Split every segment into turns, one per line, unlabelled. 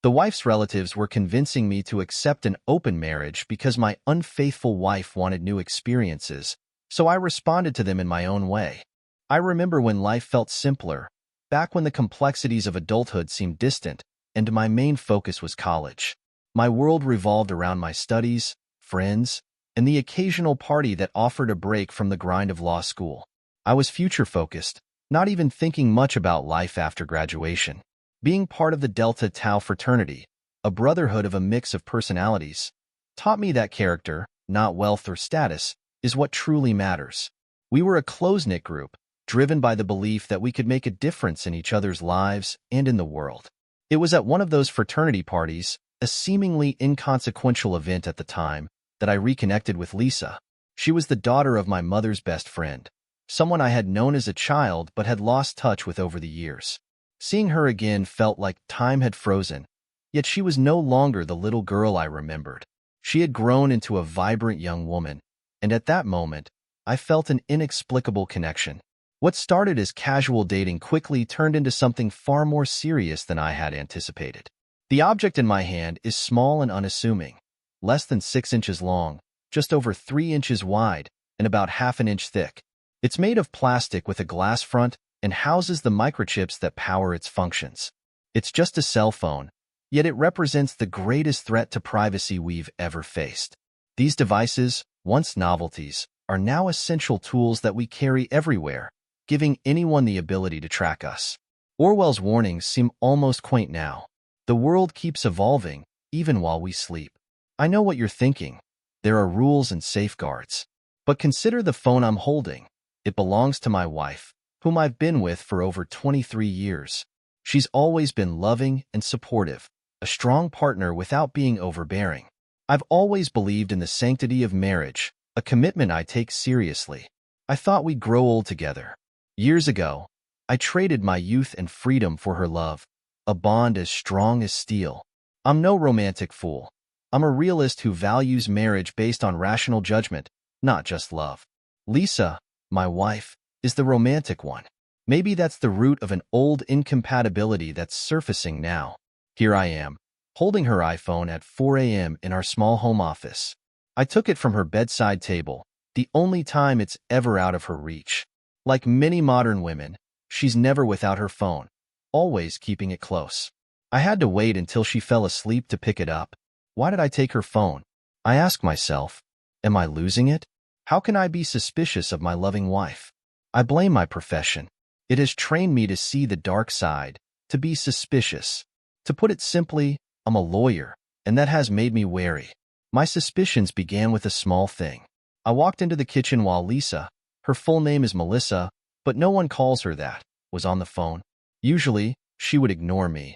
The wife's relatives were convincing me to accept an open marriage because my unfaithful wife wanted new experiences, so I responded to them in my own way. I remember when life felt simpler, back when the complexities of adulthood seemed distant, and my main focus was college. My world revolved around my studies, friends, and the occasional party that offered a break from the grind of law school. I was future-focused, not even thinking much about life after graduation. Being part of the Delta Tau fraternity, a brotherhood of a mix of personalities, taught me that character, not wealth or status, is what truly matters. We were a close-knit group, driven by the belief that we could make a difference in each other's lives and in the world. It was at one of those fraternity parties, a seemingly inconsequential event at the time, that I reconnected with Lisa. She was the daughter of my mother's best friend, someone I had known as a child but had lost touch with over the years. Seeing her again felt like time had frozen, yet she was no longer the little girl I remembered. She had grown into a vibrant young woman, and at that moment, I felt an inexplicable connection. What started as casual dating quickly turned into something far more serious than I had anticipated. The object in my hand is small and unassuming, less than 6 inches long, just over 3 inches wide, and about half an inch thick. It's made of plastic with a glass front and houses the microchips that power its functions. It's just a cell phone, yet it represents the greatest threat to privacy we've ever faced. These devices, once novelties, are now essential tools that we carry everywhere, giving anyone the ability to track us. Orwell's warnings seem almost quaint now. The world keeps evolving, even while we sleep. I know what you're thinking. There are rules and safeguards. But consider the phone I'm holding. It belongs to my wife, whom I've been with for over 23 years. She's always been loving and supportive, a strong partner without being overbearing. I've always believed in the sanctity of marriage, a commitment I take seriously. I thought we'd grow old together. Years ago, I traded my youth and freedom for her love, a bond as strong as steel. I'm no romantic fool. I'm a realist who values marriage based on rational judgment, not just love. Lisa, my wife, is the romantic one. Maybe that's the root of an old incompatibility that's surfacing now. Here I am, holding her iPhone at 4 a.m. in our small home office. I took it from her bedside table, the only time it's ever out of her reach. Like many modern women, she's never without her phone, always keeping it close. I had to wait until she fell asleep to pick it up. Why did I take her phone? I ask myself, am I losing it? How can I be suspicious of my loving wife? I blame my profession. It has trained me to see the dark side, to be suspicious. To put it simply, I'm a lawyer, and that has made me wary. My suspicions began with a small thing. I walked into the kitchen while Lisa, her full name is Melissa, but no one calls her that, was on the phone. Usually, she would ignore me,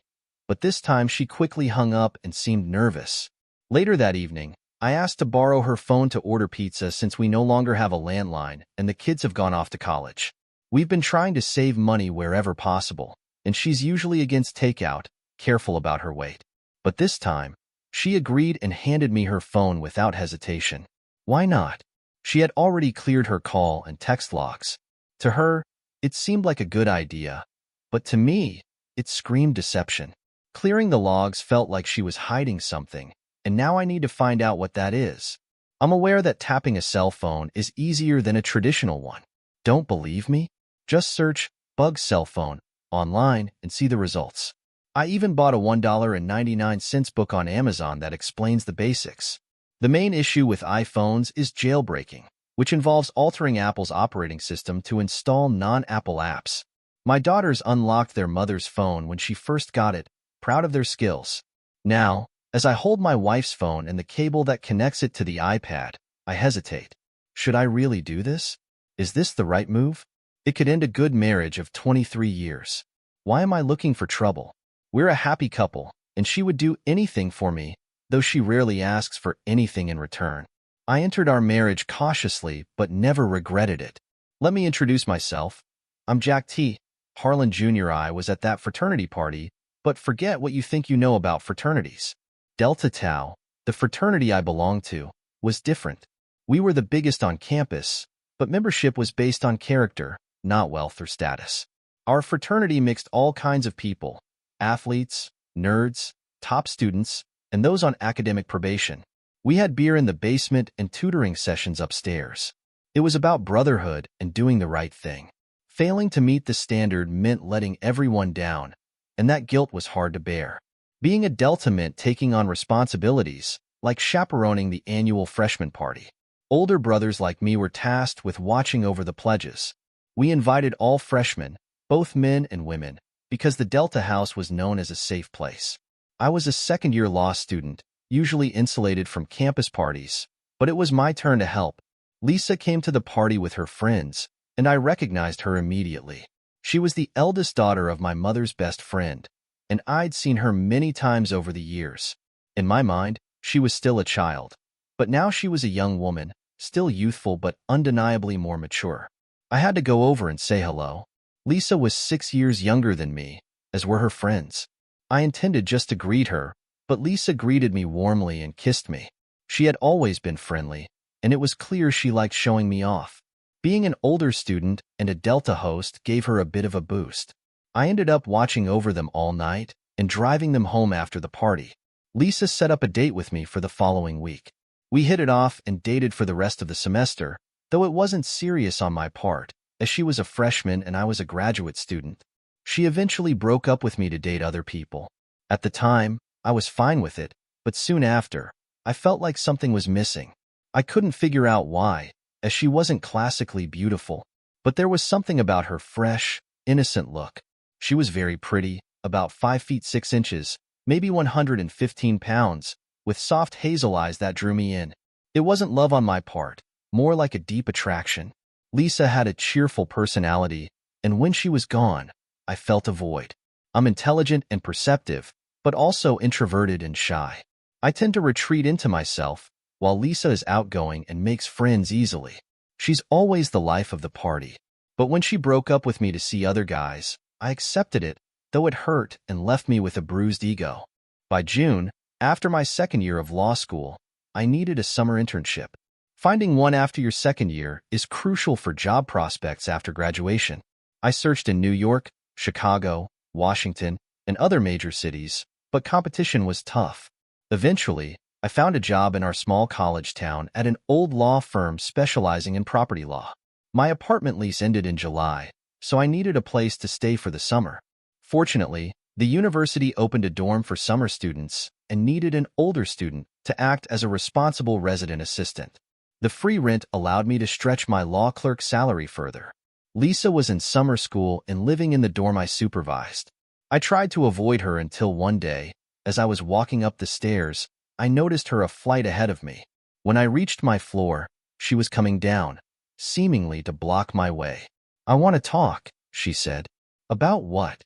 but this time she quickly hung up and seemed nervous. Later that evening, I asked to borrow her phone to order pizza since we no longer have a landline and the kids have gone off to college. We've been trying to save money wherever possible, and she's usually against takeout, careful about her weight. But this time, she agreed and handed me her phone without hesitation. Why not? She had already cleared her call and text logs. To her, it seemed like a good idea, but to me, it screamed deception. Clearing the logs felt like she was hiding something, and now I need to find out what that is. I'm aware that tapping a cell phone is easier than a traditional one. Don't believe me? Just search "bug cell phone" online and see the results. I even bought a $1.99 book on Amazon that explains the basics. The main issue with iPhones is jailbreaking, which involves altering Apple's operating system to install non-Apple apps. My daughters unlocked their mother's phone when she first got it, proud of their skills. Now, as I hold my wife's phone and the cable that connects it to the iPad, I hesitate. Should I really do this? Is this the right move? It could end a good marriage of 23 years. Why am I looking for trouble? We're a happy couple, and she would do anything for me, though she rarely asks for anything in return. I entered our marriage cautiously, but never regretted it. Let me introduce myself. I'm Jack T. Harlan Jr. I was at that fraternity party, but forget what you think you know about fraternities. Delta Tau, the fraternity I belonged to, was different. We were the biggest on campus, but membership was based on character, not wealth or status. Our fraternity mixed all kinds of people: athletes, nerds, top students, and those on academic probation. We had beer in the basement and tutoring sessions upstairs. It was about brotherhood and doing the right thing. Failing to meet the standard meant letting everyone down, and that guilt was hard to bear. Being a Delta meant taking on responsibilities, like chaperoning the annual freshman party. Older brothers like me were tasked with watching over the pledges. We invited all freshmen, both men and women, because the Delta House was known as a safe place. I was a second-year law student, usually insulated from campus parties, but it was my turn to help. Lisa came to the party with her friends, and I recognized her immediately. She was the eldest daughter of my mother's best friend, and I'd seen her many times over the years. In my mind, she was still a child, but now she was a young woman, still youthful but undeniably more mature. I had to go over and say hello. Lisa was 6 years younger than me, as were her friends. I intended just to greet her, but Lisa greeted me warmly and kissed me. She had always been friendly, and it was clear she liked showing me off. Being an older student and a Delta host gave her a bit of a boost. I ended up watching over them all night and driving them home after the party. Lisa set up a date with me for the following week. We hit it off and dated for the rest of the semester, though it wasn't serious on my part, as she was a freshman and I was a graduate student. She eventually broke up with me to date other people. At the time, I was fine with it, but soon after, I felt like something was missing. I couldn't figure out why, as she wasn't classically beautiful, but there was something about her fresh, innocent look. She was very pretty, about 5 feet 6 inches, maybe 115 pounds, with soft hazel eyes that drew me in. It wasn't love on my part, more like a deep attraction. Lisa had a cheerful personality, and when she was gone, I felt a void. I'm intelligent and perceptive, but also introverted and shy. I tend to retreat into myself, while Lisa is outgoing and makes friends easily. She's always the life of the party. But when she broke up with me to see other guys, I accepted it, though it hurt and left me with a bruised ego. By June, after my second year of law school, I needed a summer internship. Finding one after your second year is crucial for job prospects after graduation. I searched in New York, Chicago, Washington, and other major cities, but competition was tough. Eventually, I found a job in our small college town at an old law firm specializing in property law. My apartment lease ended in July, so I needed a place to stay for the summer. Fortunately, the university opened a dorm for summer students and needed an older student to act as a responsible resident assistant. The free rent allowed me to stretch my law clerk salary further. Lisa was in summer school and living in the dorm I supervised. I tried to avoid her until one day, as I was walking up the stairs, I noticed her a flight ahead of me. When I reached my floor, she was coming down, seemingly to block my way. "I want to talk," she said. "About what?"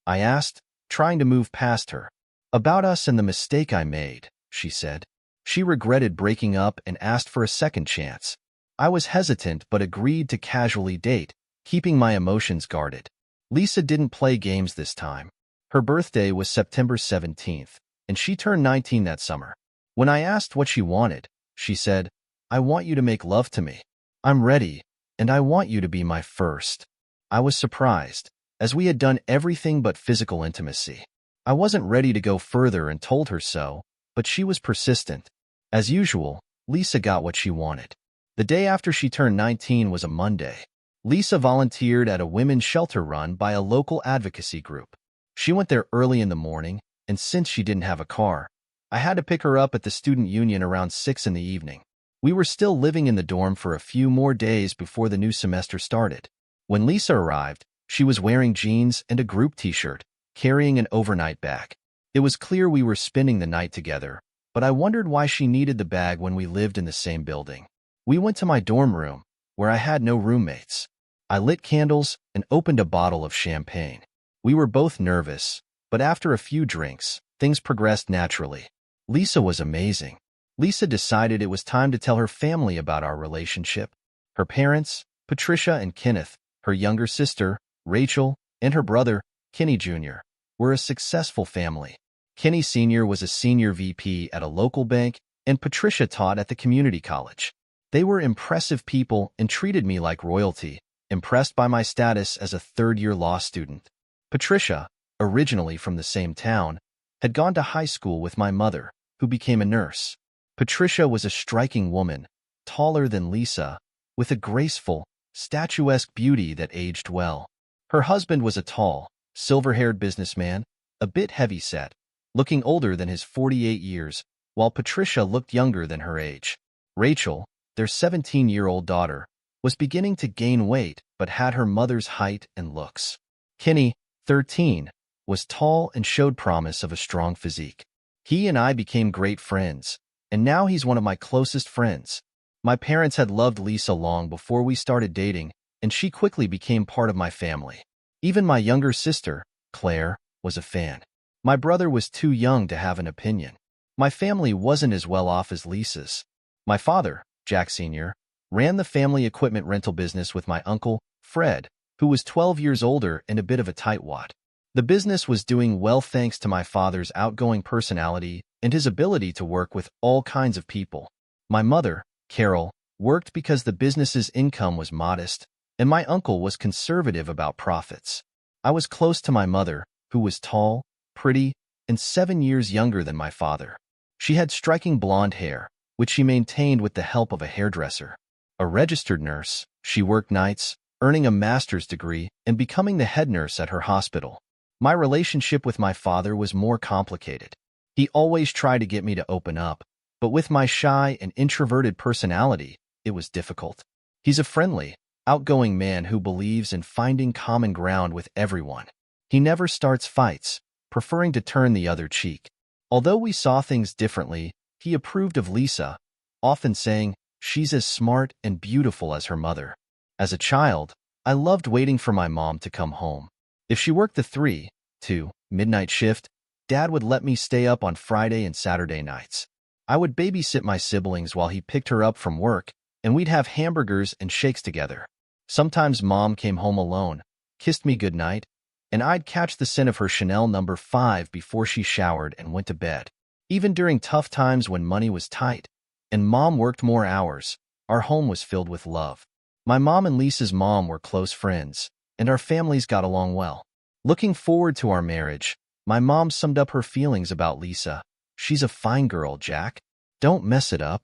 I asked, trying to move past her. "About us and the mistake I made," she said. She regretted breaking up and asked for a second chance. I was hesitant but agreed to casually date, keeping my emotions guarded. Lisa didn't play games this time. Her birthday was September 17th, and she turned 19 that summer. When I asked what she wanted, she said, "I want you to make love to me. I'm ready, and I want you to be my first." I was surprised, as we had done everything but physical intimacy. I wasn't ready to go further and told her so, but she was persistent. As usual, Lisa got what she wanted. The day after she turned 19 was a Monday. Lisa volunteered at a women's shelter run by a local advocacy group. She went there early in the morning, and since she didn't have a car, I had to pick her up at the student union around 6 in the evening. We were still living in the dorm for a few more days before the new semester started. When Lisa arrived, she was wearing jeans and a group t-shirt, carrying an overnight bag. It was clear we were spending the night together, but I wondered why she needed the bag when we lived in the same building. We went to my dorm room, where I had no roommates. I lit candles and opened a bottle of champagne. We were both nervous, but after a few drinks, things progressed naturally. Lisa was amazing. Lisa decided it was time to tell her family about our relationship. Her parents, Patricia and Kenneth, her younger sister, Rachel, and her brother, Kenny Jr., were a successful family. Kenny Sr. was a senior VP at a local bank, and Patricia taught at the community college. They were impressive people and treated me like royalty, impressed by my status as a third-year law student. Patricia, originally from the same town, had gone to high school with my mother, who became a nurse. Patricia was a striking woman, taller than Lisa, with a graceful, statuesque beauty that aged well. Her husband was a tall, silver-haired businessman, a bit heavy-set, looking older than his 48 years, while Patricia looked younger than her age. Rachel, their 17-year-old daughter, was beginning to gain weight but had her mother's height and looks. Kenny, 13, was tall and showed promise of a strong physique. He and I became great friends, and now he's one of my closest friends. My parents had loved Lisa long before we started dating, and she quickly became part of my family. Even my younger sister, Claire, was a fan. My brother was too young to have an opinion. My family wasn't as well off as Lisa's. My father, Jack Sr., ran the family equipment rental business with my uncle, Fred, who was 12 years older and a bit of a tightwad. The business was doing well thanks to my father's outgoing personality and his ability to work with all kinds of people. My mother, Carol, worked because the business's income was modest, and my uncle was conservative about profits. I was close to my mother, who was tall, pretty, and 7 years younger than my father. She had striking blonde hair, which she maintained with the help of a hairdresser. A registered nurse, she worked nights, earning a master's degree and becoming the head nurse at her hospital. My relationship with my father was more complicated. He always tried to get me to open up, but with my shy and introverted personality, it was difficult. He's a friendly, outgoing man who believes in finding common ground with everyone. He never starts fights, preferring to turn the other cheek. Although we saw things differently, he approved of Lisa, often saying, "She's as smart and beautiful as her mother." As a child, I loved waiting for my mom to come home. If she worked the 3 to midnight shift, Dad would let me stay up on Friday and Saturday nights. I would babysit my siblings while he picked her up from work, and we'd have hamburgers and shakes together. Sometimes Mom came home alone, kissed me goodnight, and I'd catch the scent of her Chanel No. 5 before she showered and went to bed. Even during tough times when money was tight and Mom worked more hours, our home was filled with love. My mom and Lisa's mom were close friends, and our families got along well. Looking forward to our marriage, my mom summed up her feelings about Lisa. "She's a fine girl, Jack. Don't mess it up."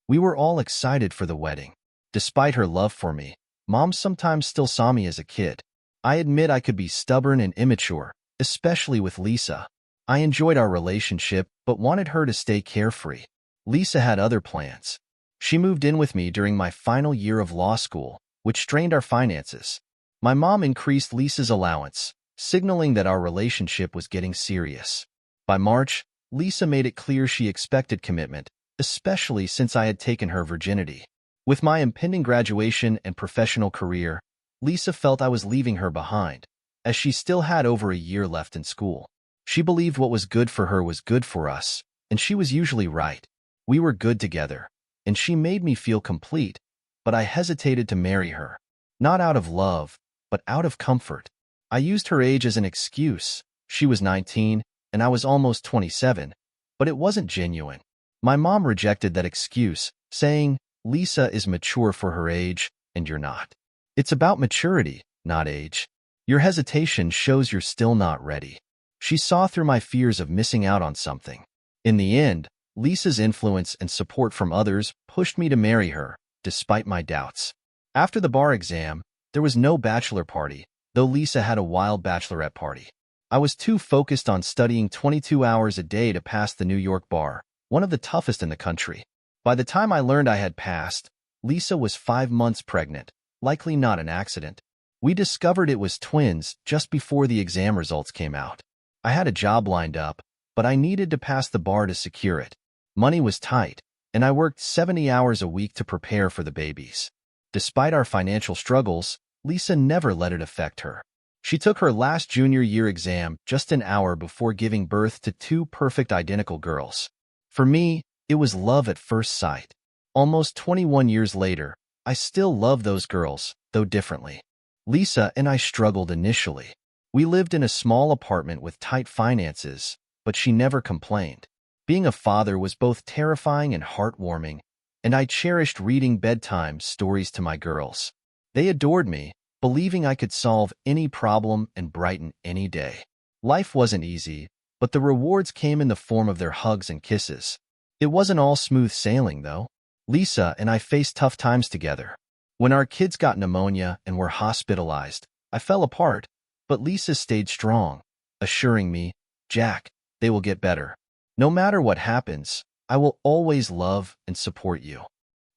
We were all excited for the wedding. Despite her love for me, Mom sometimes still saw me as a kid. I admit I could be stubborn and immature, especially with Lisa. I enjoyed our relationship but wanted her to stay carefree. Lisa had other plans. She moved in with me during my final year of law school, which strained our finances. My mom increased Lisa's allowance, signaling that our relationship was getting serious. By March, Lisa made it clear she expected commitment, especially since I had taken her virginity. With my impending graduation and professional career, Lisa felt I was leaving her behind, as she still had over a year left in school. She believed what was good for her was good for us, and she was usually right. We were good together, and she made me feel complete, but I hesitated to marry her. Not out of love, but out of comfort. I used her age as an excuse. She was 19, and I was almost 27, but it wasn't genuine. My mom rejected that excuse, saying, "Lisa is mature for her age, and you're not. It's about maturity, not age. Your hesitation shows you're still not ready." She saw through my fears of missing out on something. In the end, Lisa's influence and support from others pushed me to marry her, despite my doubts. After the bar exam, there was no bachelor party, though Lisa had a wild bachelorette party. I was too focused on studying 22 hours a day to pass the New York bar, one of the toughest in the country. By the time I learned I had passed, Lisa was 5 months pregnant, likely not an accident. We discovered it was twins just before the exam results came out. I had a job lined up, but I needed to pass the bar to secure it. Money was tight, and I worked 70 hours a week to prepare for the babies. Despite our financial struggles, Lisa never let it affect her. She took her last junior year exam just an hour before giving birth to 2 perfect identical girls. For me, it was love at first sight. Almost 21 years later, I still love those girls, though differently. Lisa and I struggled initially. We lived in a small apartment with tight finances, but she never complained. Being a father was both terrifying and heartwarming, and I cherished reading bedtime stories to my girls. They adored me, believing I could solve any problem and brighten any day. Life wasn't easy, but the rewards came in the form of their hugs and kisses. It wasn't all smooth sailing, though. Lisa and I faced tough times together. When our kids got pneumonia and were hospitalized, I fell apart, but Lisa stayed strong, assuring me, "Jack, they will get better. No matter what happens, I will always love and support you."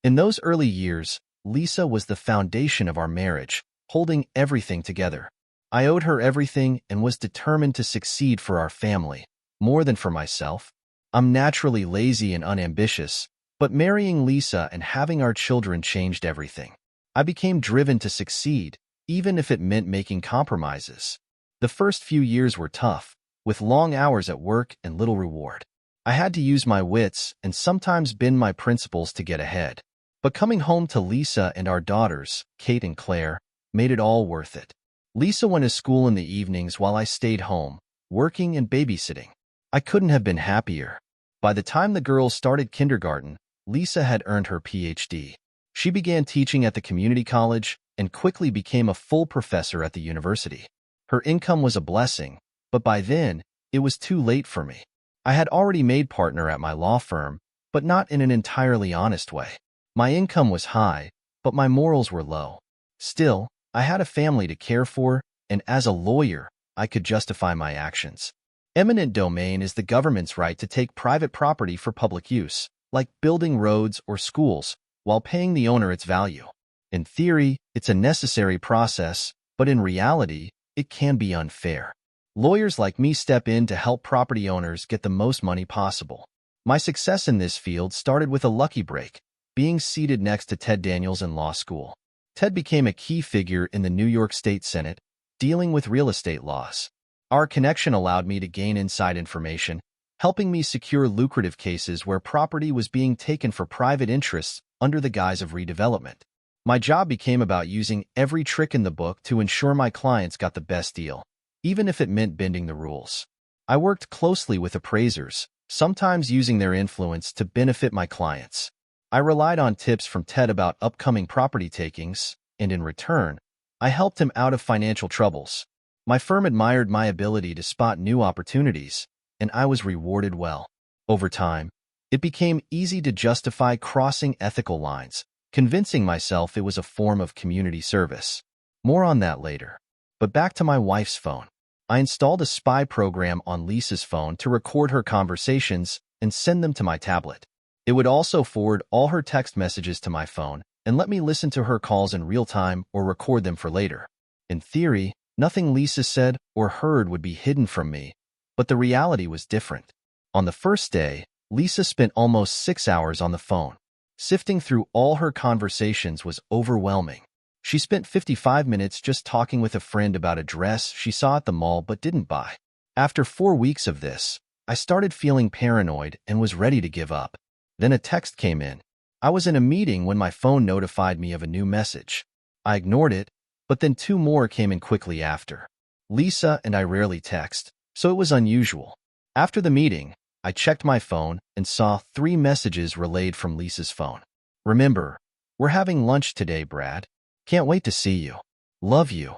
In those early years, Lisa was the foundation of our marriage, holding everything together. I owed her everything and was determined to succeed for our family, more than for myself. I'm naturally lazy and unambitious, but marrying Lisa and having our children changed everything. I became driven to succeed, even if it meant making compromises. The first few years were tough, with long hours at work and little reward. I had to use my wits and sometimes bend my principles to get ahead. But coming home to Lisa and our daughters, Kate and Claire, made it all worth it. Lisa went to school in the evenings while I stayed home, working and babysitting. I couldn't have been happier. By the time the girls started kindergarten, Lisa had earned her PhD. She began teaching at the community college and quickly became a full professor at the university. Her income was a blessing, but by then, it was too late for me. I had already made partner at my law firm, but not in an entirely honest way. My income was high, but my morals were low. Still, I had a family to care for, and as a lawyer, I could justify my actions. Eminent domain is the government's right to take private property for public use, like building roads or schools, while paying the owner its value. In theory, it's a necessary process, but in reality, it can be unfair. Lawyers like me step in to help property owners get the most money possible. My success in this field started with a lucky break, being seated next to Ted Daniels in law school. Ted became a key figure in the New York State Senate, dealing with real estate laws. Our connection allowed me to gain inside information, helping me secure lucrative cases where property was being taken for private interests under the guise of redevelopment. My job became about using every trick in the book to ensure my clients got the best deal, even if it meant bending the rules. I worked closely with appraisers, sometimes using their influence to benefit my clients. I relied on tips from Ted about upcoming property takings, and in return, I helped him out of financial troubles. My firm admired my ability to spot new opportunities, and I was rewarded well. Over time, it became easy to justify crossing ethical lines, convincing myself it was a form of community service. More on that later. But back to my wife's phone. I installed a spy program on Lisa's phone to record her conversations and send them to my tablet. It would also forward all her text messages to my phone and let me listen to her calls in real time or record them for later. In theory, nothing Lisa said or heard would be hidden from me, but the reality was different. On the first day, Lisa spent almost 6 hours on the phone. Sifting through all her conversations was overwhelming. She spent 55 minutes just talking with a friend about a dress she saw at the mall but didn't buy. After 4 weeks of this, I started feeling paranoid and was ready to give up. Then a text came in. I was in a meeting when my phone notified me of a new message. I ignored it, but then 2 more came in quickly after. Lisa and I rarely text, so it was unusual. After the meeting, I checked my phone and saw 3 messages relayed from Lisa's phone. "Remember, we're having lunch today, Brad. Can't wait to see you. Love you."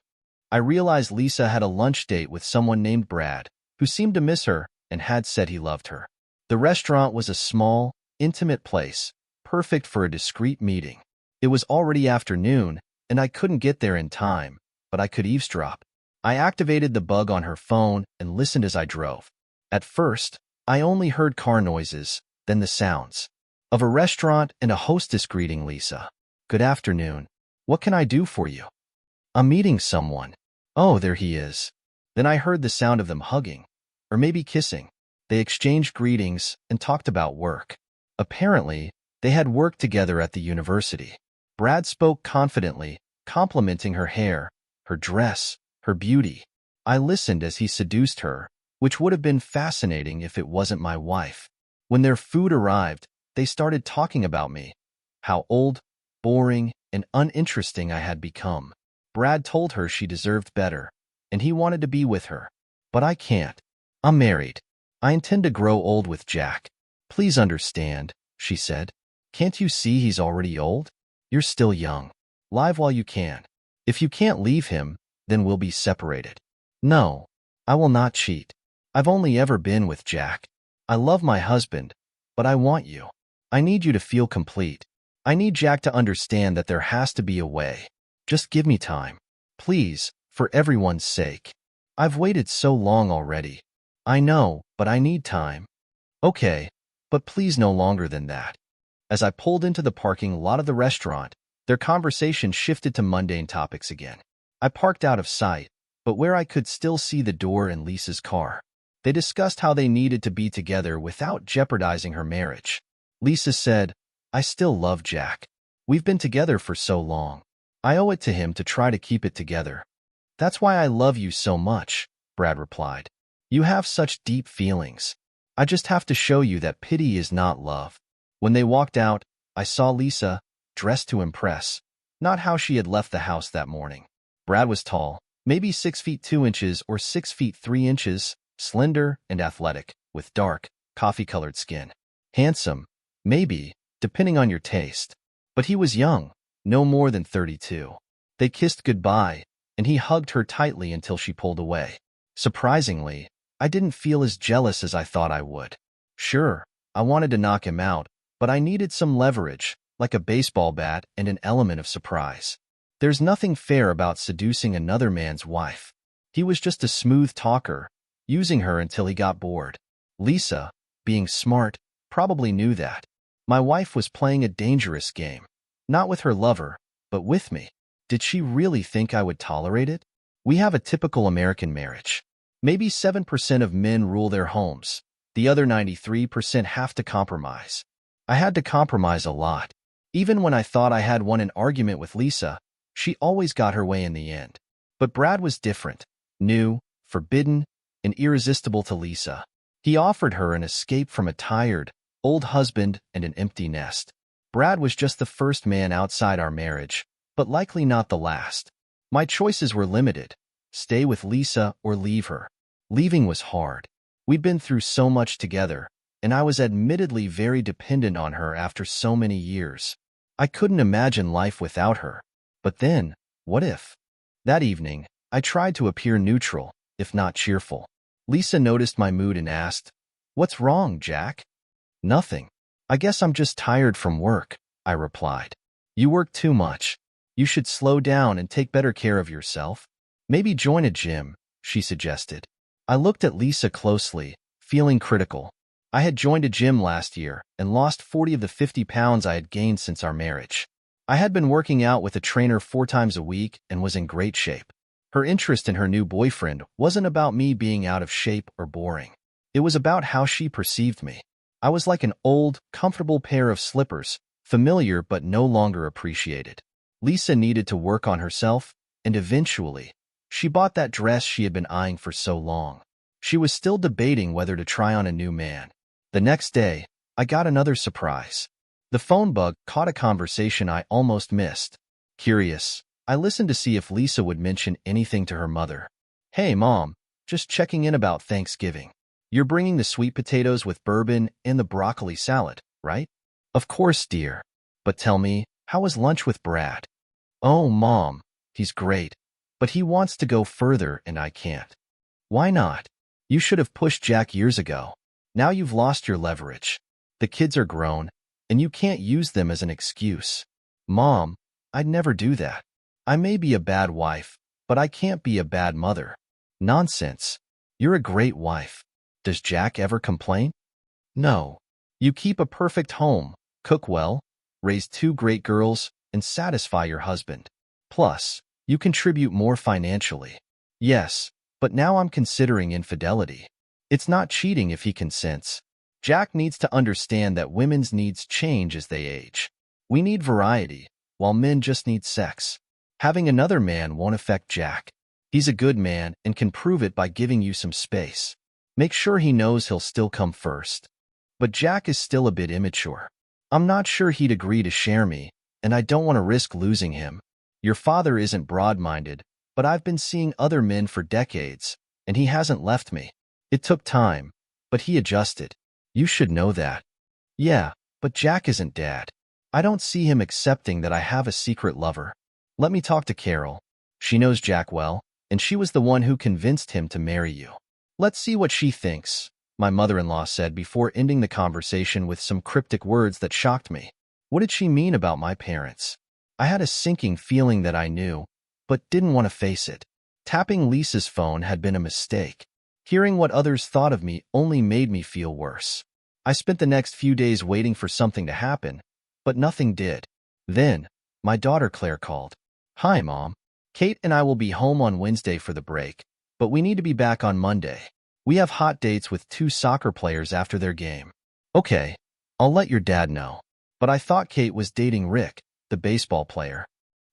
I realized Lisa had a lunch date with someone named Brad, who seemed to miss her and had said he loved her. The restaurant was a small, intimate place, perfect for a discreet meeting. It was already afternoon, and I couldn't get there in time, but I could eavesdrop. I activated the bug on her phone and listened as I drove. At first, I only heard car noises, then the sounds of a restaurant and a hostess greeting Lisa. "Good afternoon. What can I do for you?" "I'm meeting someone." "Oh, there he is." Then I heard the sound of them hugging, or maybe kissing. They exchanged greetings and talked about work. Apparently, they had worked together at the university. Brad spoke confidently, complimenting her hair, her dress, her beauty. I listened as he seduced her, which would have been fascinating if it wasn't my wife. When their food arrived, they started talking about me, how old, boring, and uninteresting I had become. Brad told her she deserved better, and he wanted to be with her. "But I can't. I'm married. I intend to grow old with Jack. Please understand," she said. "Can't you see he's already old? You're still young. Live while you can. If you can't leave him, then we'll be separated." "No, I will not cheat." I've only ever been with Jack. I love my husband, but I want you. I need you to feel complete. I need Jack to understand that there has to be a way. Just give me time. Please, for everyone's sake. I've waited so long already. I know, but I need time. Okay, but please no longer than that. As I pulled into the parking lot of the restaurant, their conversation shifted to mundane topics again. I parked out of sight, but where I could still see the door and Lisa's car. They discussed how they needed to be together without jeopardizing her marriage. Lisa said, "I still love Jack. We've been together for so long. I owe it to him to try to keep it together." "That's why I love you so much," Brad replied. "You have such deep feelings. I just have to show you that pity is not love." When they walked out, I saw Lisa, dressed to impress, not how she had left the house that morning. Brad was tall, maybe 6 feet 2 inches or 6 feet 3 inches, slender and athletic, with dark, coffee-colored skin. Handsome, maybe, depending on your taste. But he was young, no more than 32. They kissed goodbye, and he hugged her tightly until she pulled away. Surprisingly, I didn't feel as jealous as I thought I would. Sure, I wanted to knock him out, but I needed some leverage, like a baseball bat and an element of surprise. There's nothing fair about seducing another man's wife. He was just a smooth talker, using her until he got bored. Lisa, being smart, probably knew that. My wife was playing a dangerous game. Not with her lover, but with me. Did she really think I would tolerate it? We have a typical American marriage. Maybe 7% of men rule their homes. The other 93% have to compromise. I had to compromise a lot. Even when I thought I had won an argument with Lisa, she always got her way in the end. But Brad was different, new, forbidden, and irresistible to Lisa. He offered her an escape from a tired, old husband and an empty nest. Brad was just the first man outside our marriage, but likely not the last. My choices were limited. Stay with Lisa or leave her. Leaving was hard. We'd been through so much together, and I was admittedly very dependent on her after so many years. I couldn't imagine life without her. But then, what if? That evening, I tried to appear neutral, if not cheerful. Lisa noticed my mood and asked, "What's wrong, Jack?" "Nothing. I guess I'm just tired from work," I replied. "You work too much. You should slow down and take better care of yourself. Maybe join a gym," she suggested. I looked at Lisa closely, feeling critical. I had joined a gym last year and lost 40 of the 50 pounds I had gained since our marriage. I had been working out with a trainer 4 times a week and was in great shape. Her interest in her new boyfriend wasn't about me being out of shape or boring. It was about how she perceived me. I was like an old, comfortable pair of slippers, familiar but no longer appreciated. Lisa needed to work on herself, and eventually, she bought that dress she had been eyeing for so long. She was still debating whether to try on a new man. The next day, I got another surprise. The phone bug caught a conversation I almost missed. Curious, I listened to see if Lisa would mention anything to her mother. "Hey, Mom, just checking in about Thanksgiving. You're bringing the sweet potatoes with bourbon and the broccoli salad, right?" "Of course, dear. But tell me, how was lunch with Brad?" "Oh, Mom, he's great. But he wants to go further and I can't." "Why not? You should have pushed Jack years ago. Now you've lost your leverage. The kids are grown, and you can't use them as an excuse." "Mom, I'd never do that. I may be a bad wife, but I can't be a bad mother." "Nonsense. You're a great wife. Does Jack ever complain?" "No. You keep a perfect home, cook well, raise 2 great girls, and satisfy your husband. Plus, you contribute more financially." "Yes, but now I'm considering infidelity." "It's not cheating if he consents. Jack needs to understand that women's needs change as they age. We need variety, while men just need sex. Having another man won't affect Jack. He's a good man and can prove it by giving you some space. Make sure he knows he'll still come first. But Jack is still a bit immature. I'm not sure he'd agree to share me, and I don't want to risk losing him. Your father isn't broad-minded, but I've been seeing other men for decades, and he hasn't left me. It took time, but he adjusted. You should know that." "Yeah, but Jack isn't Dad. I don't see him accepting that I have a secret lover. Let me talk to Carol. She knows Jack well, and she was the one who convinced him to marry you." Let's see what she thinks, my mother-in-law said before ending the conversation with some cryptic words that shocked me. What did she mean about my parents? I had a sinking feeling that I knew, but didn't want to face it. Tapping Lisa's phone had been a mistake. Hearing what others thought of me only made me feel worse. I spent the next few days waiting for something to happen, but nothing did. Then, my daughter Claire called. "Hi, Mom. Kate and I will be home on Wednesday for the break, but we need to be back on Monday. We have hot dates with 2 soccer players after their game." "Okay, I'll let your dad know." "But I thought Kate was dating Rick, the baseball player."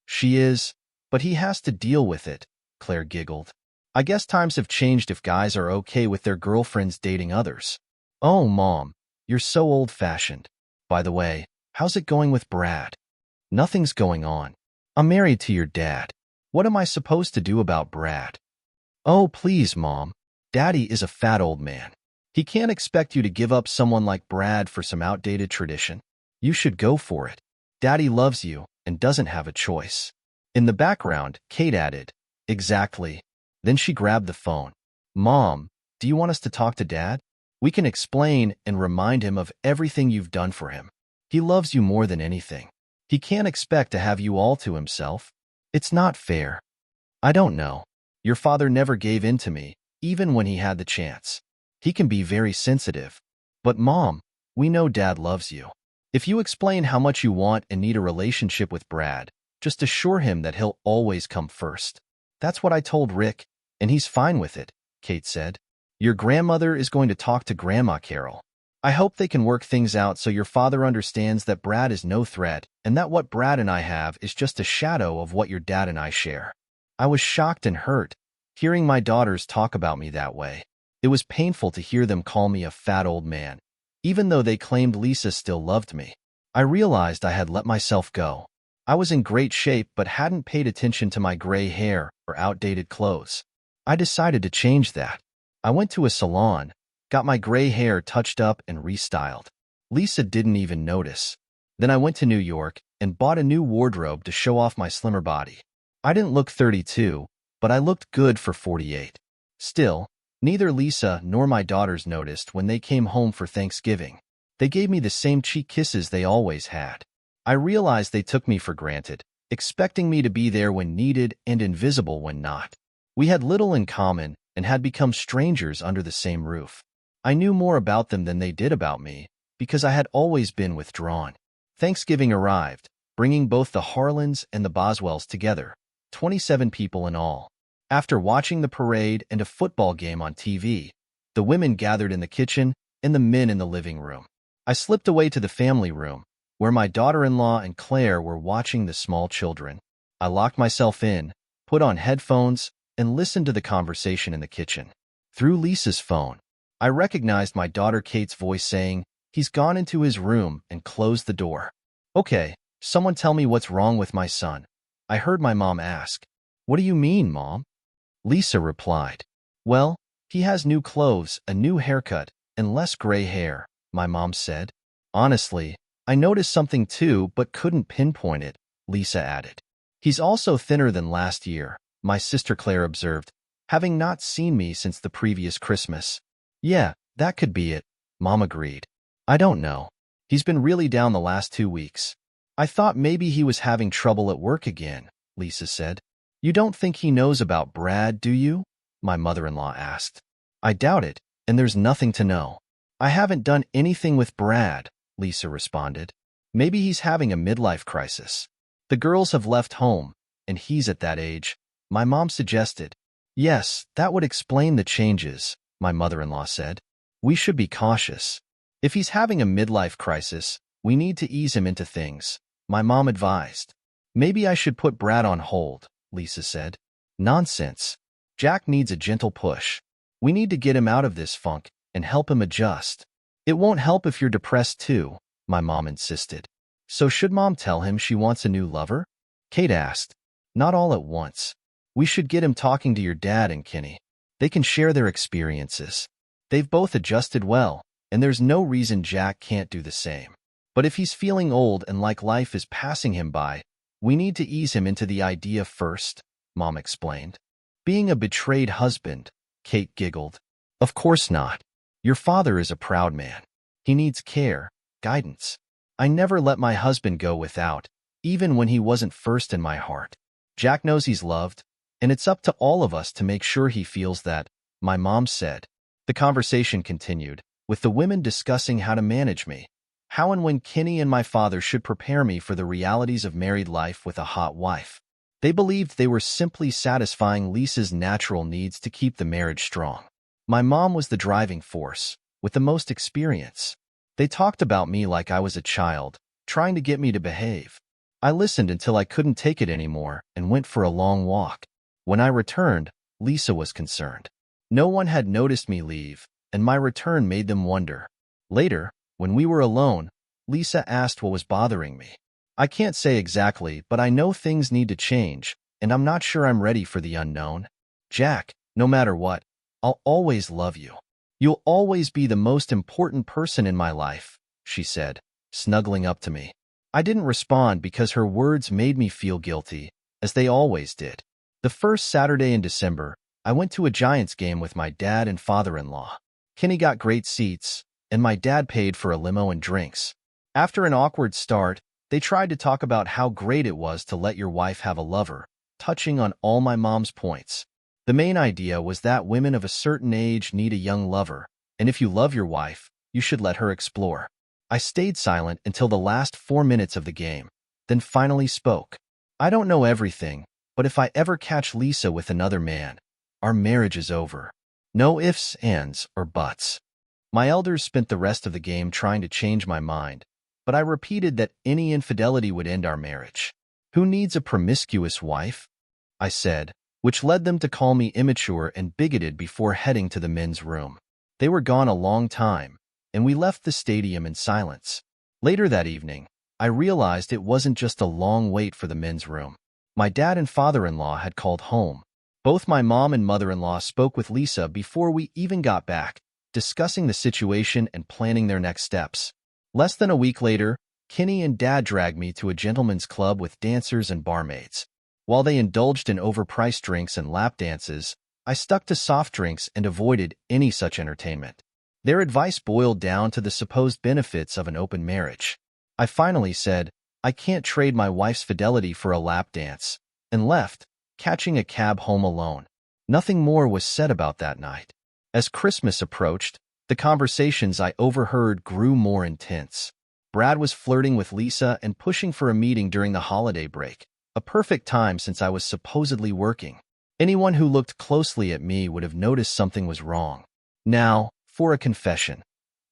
"She is, but he has to deal with it," Claire giggled. "I guess times have changed if guys are okay with their girlfriends dating others." "Oh, Mom, you're so old-fashioned. By the way, how's it going with Brad?" "Nothing's going on. I'm married to your dad. What am I supposed to do about Brad?" "Oh, please, Mom. Daddy is a fat old man. He can't expect you to give up someone like Brad for some outdated tradition. You should go for it. Daddy loves you and doesn't have a choice." In the background, Kate added, "Exactly." Then she grabbed the phone. "Mom, do you want us to talk to Dad? We can explain and remind him of everything you've done for him. He loves you more than anything. He can't expect to have you all to himself. It's not fair." "I don't know. Your father never gave in to me, even when he had the chance. He can be very sensitive. But Mom, we know Dad loves you. If you explain how much you want and need a relationship with Brad, just assure him that he'll always come first." "That's what I told Rick, and he's fine with it," Kate said. "Your grandmother is going to talk to Grandma Carol. I hope they can work things out so your father understands that Brad is no threat and that what Brad and I have is just a shadow of what your dad and I share." I was shocked and hurt, hearing my daughters talk about me that way. It was painful to hear them call me a fat old man, even though they claimed Lisa still loved me. I realized I had let myself go. I was in great shape but hadn't paid attention to my gray hair or outdated clothes. I decided to change that. I went to a salon, got my gray hair touched up and restyled. Lisa didn't even notice. Then I went to New York and bought a new wardrobe to show off my slimmer body. I didn't look 32, but I looked good for 48. Still, neither Lisa nor my daughters noticed when they came home for Thanksgiving. They gave me the same cheek kisses they always had. I realized they took me for granted, expecting me to be there when needed and invisible when not. We had little in common and had become strangers under the same roof. I knew more about them than they did about me, because I had always been withdrawn. Thanksgiving arrived, bringing both the Harlans and the Boswells together, 27 people in all. After watching the parade and a football game on TV, the women gathered in the kitchen and the men in the living room. I slipped away to the family room, where my daughter-in-law and Claire were watching the small children. I locked myself in, put on headphones, and listened to the conversation in the kitchen. Through Lisa's phone, I recognized my daughter Kate's voice saying, "He's gone into his room," and closed the door. "Okay, someone tell me what's wrong with my son," I heard my mom ask. "What do you mean, Mom?" Lisa replied, "Well, he has new clothes, a new haircut, and less gray hair," my mom said. "Honestly, I noticed something too, but couldn't pinpoint it," Lisa added. "He's also thinner than last year," my sister Claire observed, having not seen me since the previous Christmas. "Yeah, that could be it," Mom agreed. "I don't know. He's been really down the last 2 weeks. I thought maybe he was having trouble at work again," Lisa said. "You don't think he knows about Brad, do you?" my mother-in-law asked. "I doubt it, and there's nothing to know." "I haven't done anything with Brad," Lisa responded. "Maybe he's having a midlife crisis. The girls have left home, and he's at that age," my mom suggested. "Yes, that would explain the changes," my mother-in-law said. "We should be cautious. If he's having a midlife crisis, we need to ease him into things," my mom advised. "Maybe I should put Brad on hold," Lisa said. "Nonsense. Jack needs a gentle push. We need to get him out of this funk and help him adjust." "It won't help if you're depressed too," my mom insisted. "So should Mom tell him she wants a new lover?" Kate asked. "Not all at once. We should get him talking to your dad and Kenny. They can share their experiences. They've both adjusted well, and there's no reason Jack can't do the same. But if he's feeling old and like life is passing him by, we need to ease him into the idea first," Mom explained. "Being a betrayed husband," Kate giggled. Of course not. Your father is a proud man. He needs care, guidance. I never let my husband go without, even when he wasn't first in my heart. Jack knows he's loved, and it's up to all of us to make sure he feels that, my mom said. The conversation continued, with the women discussing how to manage me, how and when Kenny and my father should prepare me for the realities of married life with a hot wife. They believed they were simply satisfying Lisa's natural needs to keep the marriage strong. My mom was the driving force, with the most experience. They talked about me like I was a child, trying to get me to behave. I listened until I couldn't take it anymore and went for a long walk. When I returned, Lisa was concerned. No one had noticed me leave, and my return made them wonder. Later, when we were alone, Lisa asked what was bothering me. I can't say exactly, but I know things need to change, and I'm not sure I'm ready for the unknown. Jack, no matter what, I'll always love you. You'll always be the most important person in my life, she said, snuggling up to me. I didn't respond because her words made me feel guilty, as they always did. The first Saturday in December, I went to a Giants game with my dad and father-in-law. Kenny got great seats, and my dad paid for a limo and drinks. After an awkward start, they tried to talk about how great it was to let your wife have a lover, touching on all my mom's points. The main idea was that women of a certain age need a young lover, and if you love your wife, you should let her explore. I stayed silent until the last 4 minutes of the game, then finally spoke. I don't know everything, but if I ever catch Lisa with another man, our marriage is over. No ifs, ands, or buts. My elders spent the rest of the game trying to change my mind, but I repeated that any infidelity would end our marriage. Who needs a promiscuous wife? I said, which led them to call me immature and bigoted before heading to the men's room. They were gone a long time, and we left the stadium in silence. Later that evening, I realized it wasn't just a long wait for the men's room. My dad and father-in-law had called home. Both my mom and mother-in-law spoke with Lisa before we even got back, discussing the situation and planning their next steps. Less than a week later, Kenny and Dad dragged me to a gentleman's club with dancers and barmaids. While they indulged in overpriced drinks and lap dances, I stuck to soft drinks and avoided any such entertainment. Their advice boiled down to the supposed benefits of an open marriage. I finally said, I can't trade my wife's fidelity for a lap dance, and left, catching a cab home alone. Nothing more was said about that night. As Christmas approached, the conversations I overheard grew more intense. Brad was flirting with Lisa and pushing for a meeting during the holiday break, a perfect time since I was supposedly working. Anyone who looked closely at me would have noticed something was wrong. Now, for a confession.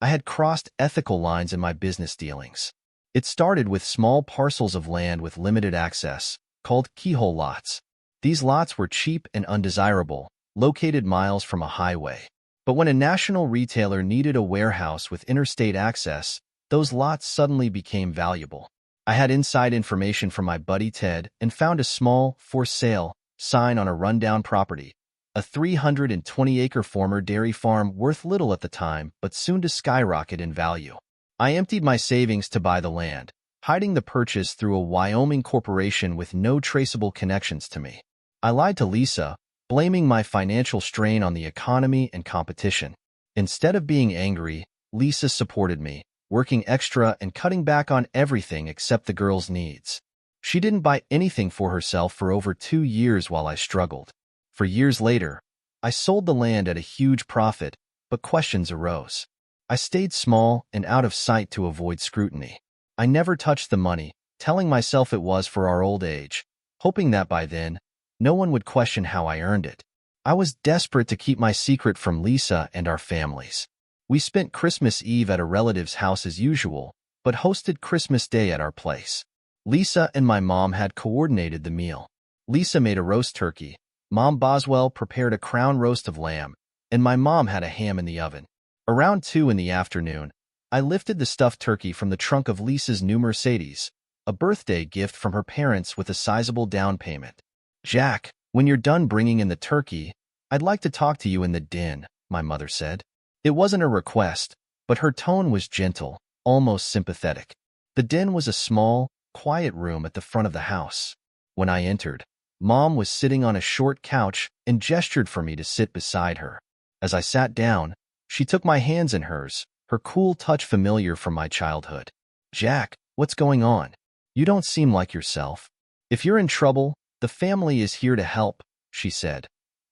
I had crossed ethical lines in my business dealings. It started with small parcels of land with limited access, called keyhole lots. These lots were cheap and undesirable, located miles from a highway. But when a national retailer needed a warehouse with interstate access, those lots suddenly became valuable. I had inside information from my buddy Ted and found a small, for sale, sign on a rundown property, a 320-acre former dairy farm worth little at the time but soon to skyrocket in value. I emptied my savings to buy the land, hiding the purchase through a Wyoming corporation with no traceable connections to me. I lied to Lisa, blaming my financial strain on the economy and competition. Instead of being angry, Lisa supported me, working extra and cutting back on everything except the girls' needs. She didn't buy anything for herself for over 2 years while I struggled. For years later, I sold the land at a huge profit, but questions arose. I stayed small and out of sight to avoid scrutiny. I never touched the money, telling myself it was for our old age, hoping that by then, no one would question how I earned it. I was desperate to keep my secret from Lisa and our families. We spent Christmas Eve at a relative's house as usual, but hosted Christmas Day at our place. Lisa and my mom had coordinated the meal. Lisa made a roast turkey, Mom Boswell prepared a crown roast of lamb, and my mom had a ham in the oven. Around 2 in the afternoon, I lifted the stuffed turkey from the trunk of Lisa's new Mercedes, a birthday gift from her parents with a sizable down payment. Jack, when you're done bringing in the turkey, I'd like to talk to you in the den, my mother said. It wasn't a request, but her tone was gentle, almost sympathetic. The den was a small, quiet room at the front of the house. When I entered, Mom was sitting on a short couch and gestured for me to sit beside her. As I sat down, she took my hands in hers, her cool touch familiar from my childhood. Jack, what's going on? You don't seem like yourself. If you're in trouble, the family is here to help, she said,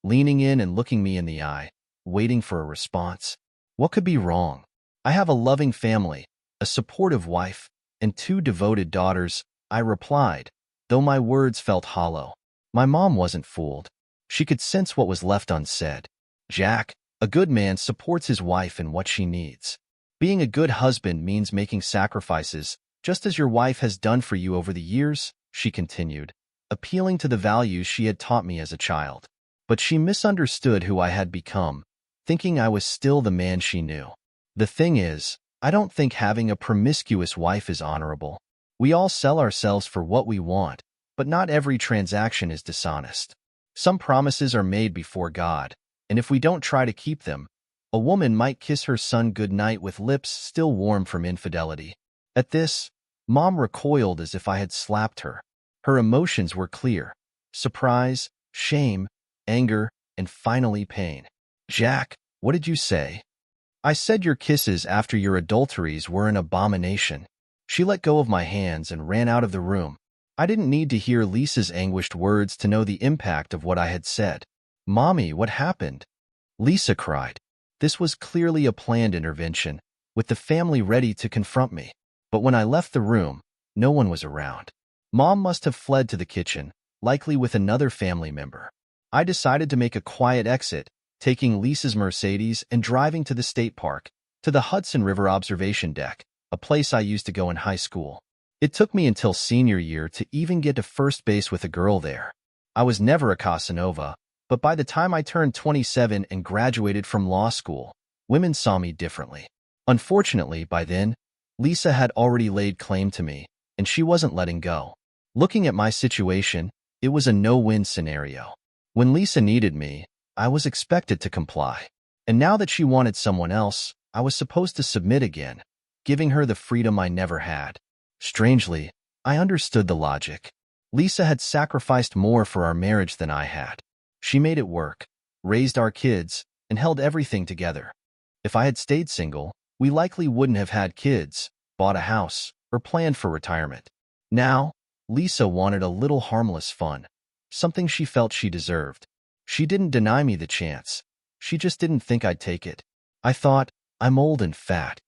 leaning in and looking me in the eye, waiting for a response. What could be wrong? I have a loving family, a supportive wife, and 2 devoted daughters, I replied, though my words felt hollow. My mom wasn't fooled. She could sense what was left unsaid. Jack, a good man supports his wife in what she needs. Being a good husband means making sacrifices, just as your wife has done for you over the years, she continued, appealing to the values she had taught me as a child. But she misunderstood who I had become, thinking I was still the man she knew. The thing is, I don't think having a promiscuous wife is honorable. We all sell ourselves for what we want, but not every transaction is dishonest. Some promises are made before God, and if we don't try to keep them, a woman might kiss her son goodnight with lips still warm from infidelity. At this, Mom recoiled as if I had slapped her. Her emotions were clear: surprise, shame, anger, and finally pain. Jack, what did you say? I said your kisses after your adulteries were an abomination. She let go of my hands and ran out of the room. I didn't need to hear Lisa's anguished words to know the impact of what I had said. Mommy, what happened? Lisa cried. This was clearly a planned intervention, with the family ready to confront me. But when I left the room, no one was around. Mom must have fled to the kitchen, likely with another family member. I decided to make a quiet exit, taking Lisa's Mercedes and driving to the state park, to the Hudson River observation deck, a place I used to go in high school. It took me until senior year to even get to first base with a girl there. I was never a Casanova, but by the time I turned 27 and graduated from law school, women saw me differently. Unfortunately, by then, Lisa had already laid claim to me, and she wasn't letting go. Looking at my situation, it was a no-win scenario. When Lisa needed me, I was expected to comply. And now that she wanted someone else, I was supposed to submit again, giving her the freedom I never had. Strangely, I understood the logic. Lisa had sacrificed more for our marriage than I had. She made it work, raised our kids, and held everything together. If I had stayed single, we likely wouldn't have had kids, bought a house, or planned for retirement. Now, Lisa wanted a little harmless fun, something she felt she deserved. She didn't deny me the chance. She just didn't think I'd take it. I thought, I'm old and fat.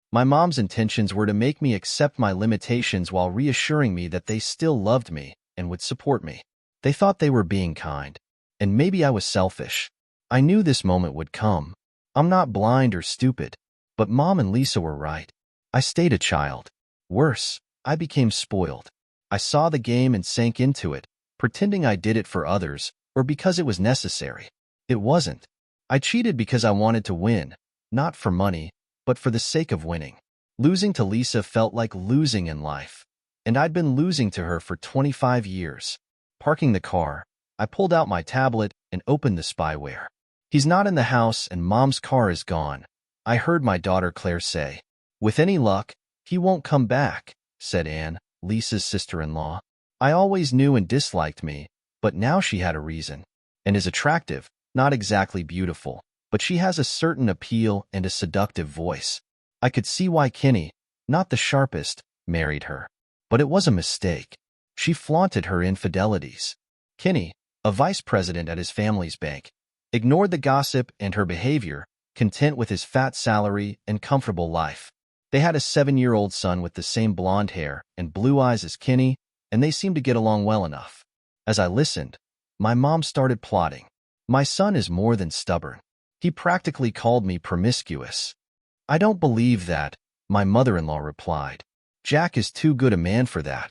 My mom's intentions were to make me accept my limitations while reassuring me that they still loved me and would support me. They thought they were being kind. And maybe I was selfish. I knew this moment would come. I'm not blind or stupid, but Mom and Lisa were right. I stayed a child. Worse, I became spoiled. I saw the game and sank into it, pretending I did it for others or because it was necessary. It wasn't. I cheated because I wanted to win, not for money, but for the sake of winning. Losing to Lisa felt like losing in life, and I'd been losing to her for 25 years. Parking the car, I pulled out my tablet and opened the spyware. He's not in the house and Mom's car is gone, I heard my daughter Claire say. With any luck, he won't come back, said Anne, Lisa's sister-in-law. I always knew and disliked me, but now she had a reason. And is attractive, not exactly beautiful, but she has a certain appeal and a seductive voice. I could see why Kenny, not the sharpest, married her. But it was a mistake. She flaunted her infidelities. Kenny, a vice president at his family's bank, ignored the gossip and her behavior, content with his fat salary and comfortable life. They had a 7-year-old son with the same blonde hair and blue eyes as Kenny, and they seemed to get along well enough. As I listened, my mom started plotting. My son is more than stubborn. He practically called me promiscuous. I don't believe that, my mother-in-law replied. Jack is too good a man for that.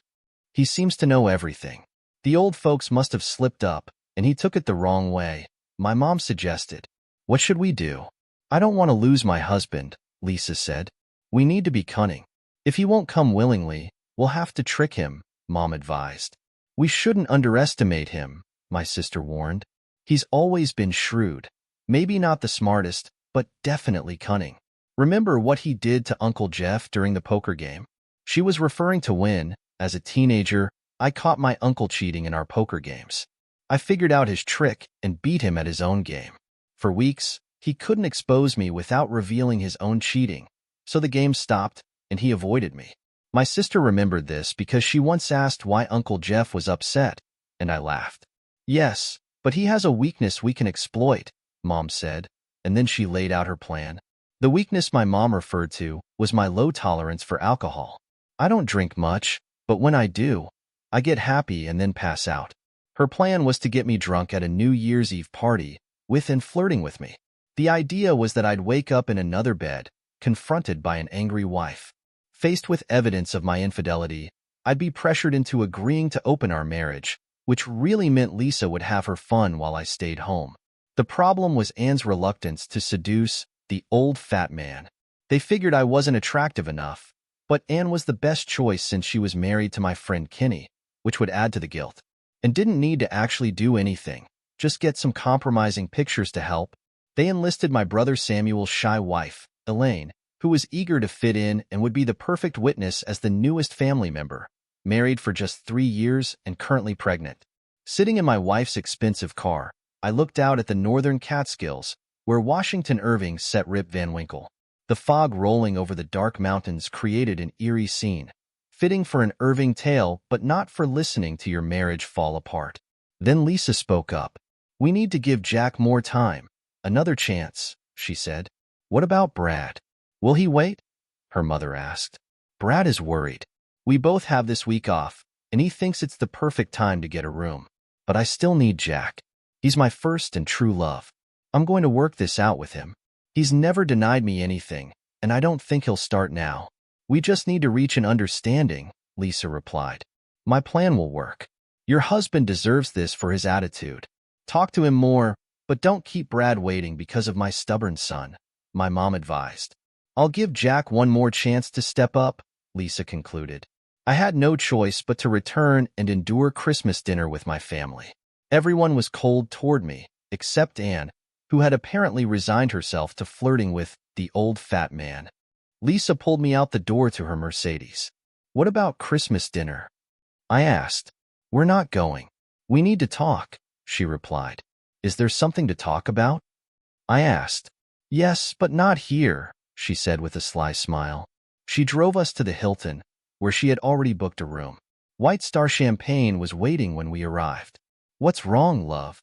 He seems to know everything. The old folks must have slipped up, and he took it the wrong way, my mom suggested. What should we do? I don't want to lose my husband, Lisa said. We need to be cunning. If he won't come willingly, we'll have to trick him, Mom advised. We shouldn't underestimate him, my sister warned. He's always been shrewd. Maybe not the smartest, but definitely cunning. Remember what he did to Uncle Jeff during the poker game? She was referring to when, as a teenager, I caught my uncle cheating in our poker games. I figured out his trick and beat him at his own game. For weeks, He couldn't expose me without revealing his own cheating, so the game stopped and he avoided me. My sister remembered this because she once asked why Uncle Jeff was upset, and I laughed. Yes, but he has a weakness we can exploit, Mom said, and then she laid out her plan. The weakness my mom referred to was my low tolerance for alcohol. I don't drink much, but when I do, I get happy and then pass out. Her plan was to get me drunk at a New Year's Eve party with and flirting with me. The idea was that I'd wake up in another bed, confronted by an angry wife. Faced with evidence of my infidelity, I'd be pressured into agreeing to open our marriage, which really meant Lisa would have her fun while I stayed home. The problem was Anne's reluctance to seduce the old fat man. They figured I wasn't attractive enough, but Anne was the best choice since she was married to my friend Kenny, which would add to the guilt, and didn't need to actually do anything, just get some compromising pictures to help. They enlisted my brother Samuel's shy wife, Elaine, who was eager to fit in and would be the perfect witness as the newest family member, married for just 3 years and currently pregnant. Sitting in my wife's expensive car, I looked out at the northern Catskills, where Washington Irving set Rip Van Winkle. The fog rolling over the dark mountains created an eerie scene, fitting for an Irving tale but not for listening to your marriage fall apart. Then Lisa spoke up. "We need to give Jack more time, another chance," she said. "What about Brad? Will he wait?" her mother asked. "Brad is worried. We both have this week off, and he thinks it's the perfect time to get a room. But I still need Jack. He's my first and true love. I'm going to work this out with him. He's never denied me anything, and I don't think he'll start now. We just need to reach an understanding," Lisa replied. "My plan will work. Your husband deserves this for his attitude. Talk to him more, but don't keep Brad waiting because of my stubborn son," my mom advised. "I'll give Jack one more chance to step up," Lisa concluded. I had no choice but to return and endure Christmas dinner with my family. Everyone was cold toward me, except Anne, who had apparently resigned herself to flirting with the old fat man. Lisa pulled me out the door to her Mercedes. "What about Christmas dinner?" I asked. "We're not going. We need to talk," she replied. "Is there something to talk about?" I asked. "Yes, but not here," she said with a sly smile. She drove us to the Hilton, where she had already booked a room. White Star champagne was waiting when we arrived. "What's wrong, love?"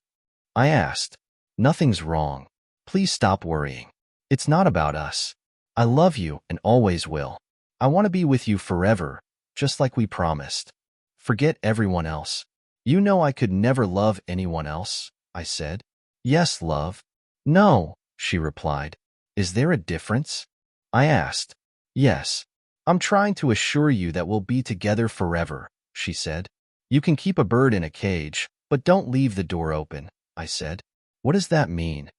I asked. "Nothing's wrong. Please stop worrying. It's not about us. I love you and always will. I want to be with you forever, just like we promised. Forget everyone else." "You know I could never love anyone else," I said. "Yes, love." "No," she replied. "Is there a difference?" I asked. "Yes. I'm trying to assure you that we'll be together forever," she said. "You can keep a bird in a cage, but don't leave the door open," I said. "What does that mean?"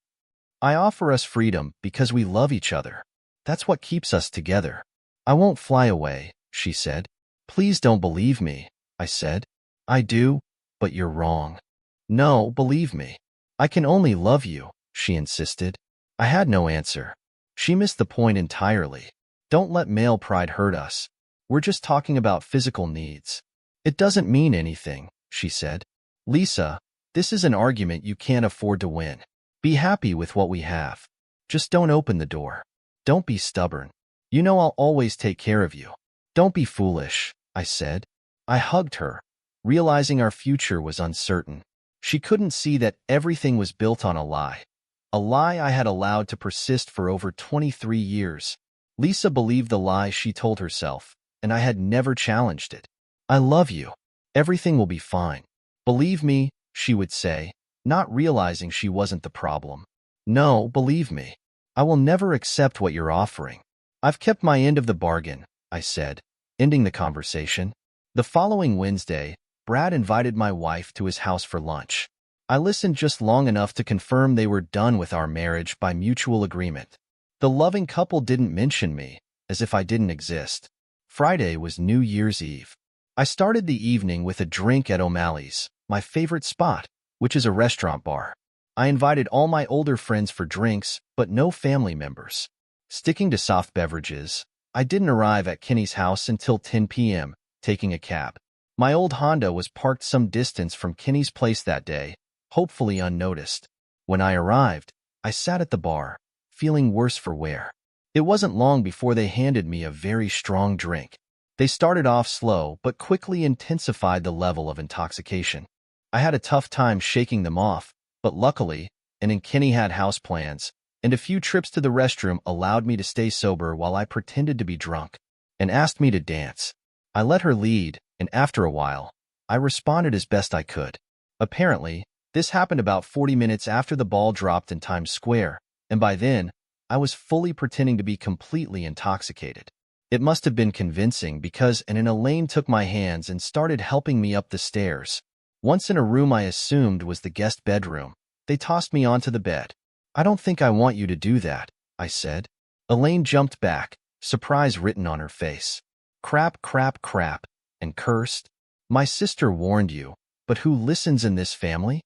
"I offer us freedom because we love each other. That's what keeps us together." "I won't fly away," she said. "Please don't believe me," I said. "I do, but you're wrong." "No, believe me. I can only love you," she insisted. I had no answer. She missed the point entirely. Don't let male pride hurt us. We're just talking about physical needs. "It doesn't mean anything," she said. "Lisa, this is an argument you can't afford to win. Be happy with what we have. Just don't open the door. Don't be stubborn. You know I'll always take care of you. Don't be foolish," I said. I hugged her, realizing our future was uncertain. She couldn't see that everything was built on a lie I had allowed to persist for over 23 years. Lisa believed the lie she told herself, and I had never challenged it. "I love you. Everything will be fine. Believe me," she would say, not realizing she wasn't the problem. "No, believe me. I will never accept what you're offering." "I've kept my end of the bargain," I said, ending the conversation. The following Wednesday, Brad invited my wife to his house for lunch. I listened just long enough to confirm they were done with our marriage by mutual agreement. The loving couple didn't mention me, as if I didn't exist. Friday was New Year's Eve. I started the evening with a drink at O'Malley's, my favorite spot, which is a restaurant bar. I invited all my older friends for drinks, but no family members. Sticking to soft beverages, I didn't arrive at Kenny's house until 10 p.m., taking a cab. My old Honda was parked some distance from Kenny's place that day, hopefully unnoticed. When I arrived, I sat at the bar, feeling worse for wear. It wasn't long before they handed me a very strong drink. They started off slow, but quickly intensified the level of intoxication. I had a tough time shaking them off, but luckily, and Kenny had house plans, and a few trips to the restroom allowed me to stay sober while I pretended to be drunk, and asked me to dance. I let her lead, and after a while, I responded as best I could. Apparently, this happened about 40 minutes after the ball dropped in Times Square, and by then, I was fully pretending to be completely intoxicated. It must have been convincing because Elaine took my hands and started helping me up the stairs. Once in a room I assumed was the guest bedroom, they tossed me onto the bed. "I don't think I want you to do that," I said. Elaine jumped back, surprise written on her face. "Crap, crap, crap," and cursed. "My sister warned you, but who listens in this family?"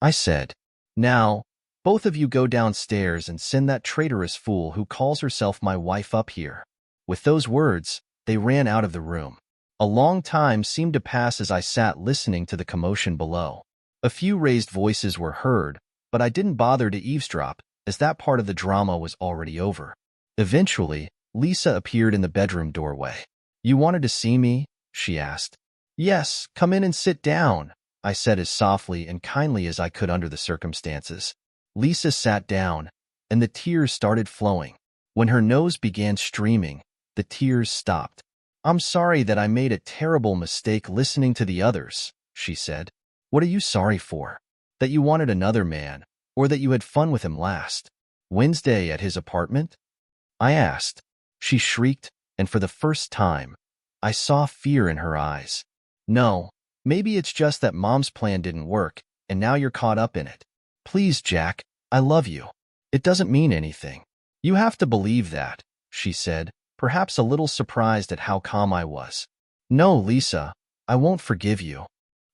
I said. "Now, both of you go downstairs and send that traitorous fool who calls herself my wife up here." With those words, they ran out of the room. A long time seemed to pass as I sat listening to the commotion below. A few raised voices were heard, but I didn't bother to eavesdrop, as that part of the drama was already over. Eventually, Lisa appeared in the bedroom doorway. "You wanted to see me?" she asked. "Yes, come in and sit down," I said as softly and kindly as I could under the circumstances. Lisa sat down, and the tears started flowing. When her nose began streaming, the tears stopped. "I'm sorry that I made a terrible mistake listening to the others," she said. "What are you sorry for? That you wanted another man, or that you had fun with him last Wednesday at his apartment?" I asked. She shrieked, and for the first time, I saw fear in her eyes. "No, maybe it's just that Mom's plan didn't work, and now you're caught up in it. Please, Jack, I love you. It doesn't mean anything. You have to believe that," she said, perhaps a little surprised at how calm I was. "No, Lisa, I won't forgive you."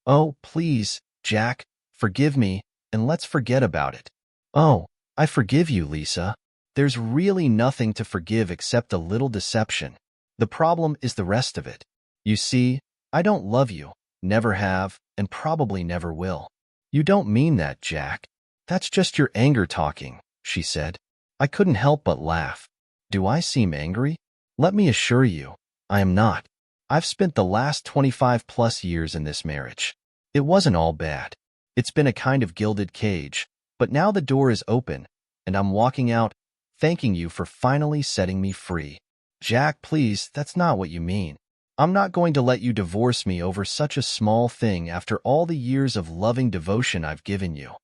"Oh, please, Jack, forgive me, and let's forget about it." "Oh, I forgive you, Lisa. There's really nothing to forgive except a little deception. The problem is the rest of it. You see, I don't love you, never have, and probably never will." "You don't mean that, Jack. That's just your anger talking," she said. I couldn't help but laugh. "Do I seem angry? Let me assure you, I am not. I've spent the last 25+ years in this marriage. It wasn't all bad. It's been a kind of gilded cage, but now the door is open, and I'm walking out, thanking you for finally setting me free." "Jack, please, that's not what you mean. I'm not going to let you divorce me over such a small thing after all the years of loving devotion I've given you.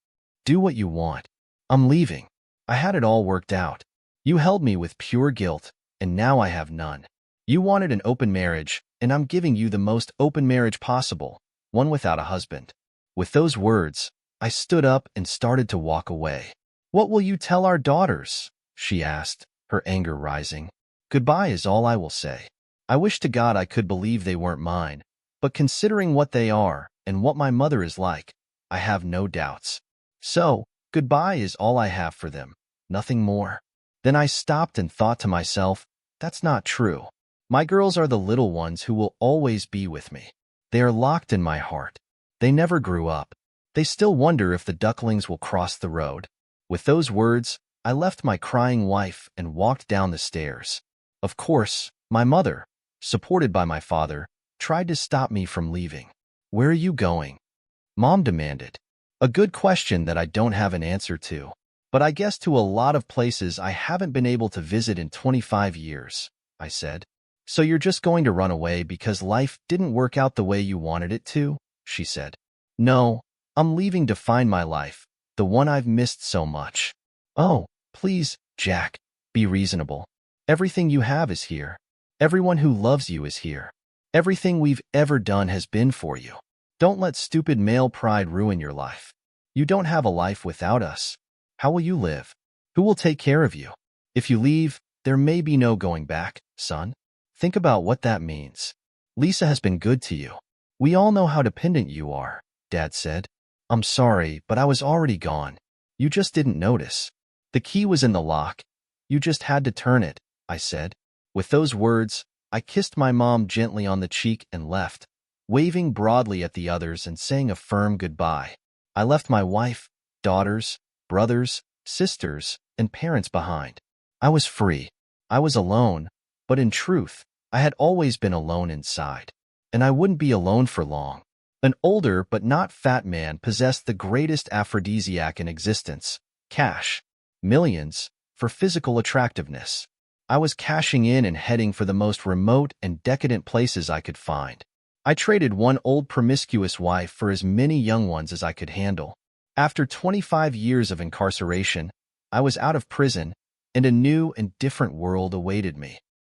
Do what you want. I'm leaving. I had it all worked out. You held me with pure guilt, and now I have none. You wanted an open marriage, and I'm giving you the most open marriage possible, one without a husband." With those words, I stood up and started to walk away. "What will you tell our daughters?" she asked, her anger rising. "Goodbye is all I will say. I wish to God I could believe they weren't mine, but considering what they are and what my mother is like, I have no doubts. So, goodbye is all I have for them, nothing more." Then I stopped and thought to myself, that's not true. My girls are the little ones who will always be with me. They are locked in my heart. They never grew up. They still wonder if the ducklings will cross the road. With those words, I left my crying wife and walked down the stairs. Of course, my mother, supported by my father, tried to stop me from leaving. "Where are you going?" Mom demanded. A good question that I don't have an answer to, but I guess to a lot of places I haven't been able to visit in 25 years, I said. "So you're just going to run away because life didn't work out the way you wanted it to?" she said. "No, I'm leaving to find my life, the one I've missed so much." "Oh, please, Jack, be reasonable. Everything you have is here. Everyone who loves you is here. Everything we've ever done has been for you. Don't let stupid male pride ruin your life. You don't have a life without us. How will you live? Who will take care of you? If you leave, there may be no going back, son. Think about what that means. Lisa has been good to you. We all know how dependent you are," Dad said. "I'm sorry, but I was already gone. You just didn't notice. The key was in the lock. You just had to turn it," I said. With those words, I kissed my mom gently on the cheek and left, waving broadly at the others and saying a firm goodbye. I left my wife, daughters, brothers, sisters, and parents behind. I was free. I was alone, but in truth, I had always been alone inside. And I wouldn't be alone for long. An older but not fat man possessed the greatest aphrodisiac in existence, cash. Millions, for physical attractiveness. I was cashing in and heading for the most remote and decadent places I could find. I traded one old promiscuous wife for as many young ones as I could handle. After 25 years of incarceration, I was out of prison, and a new and different world awaited me.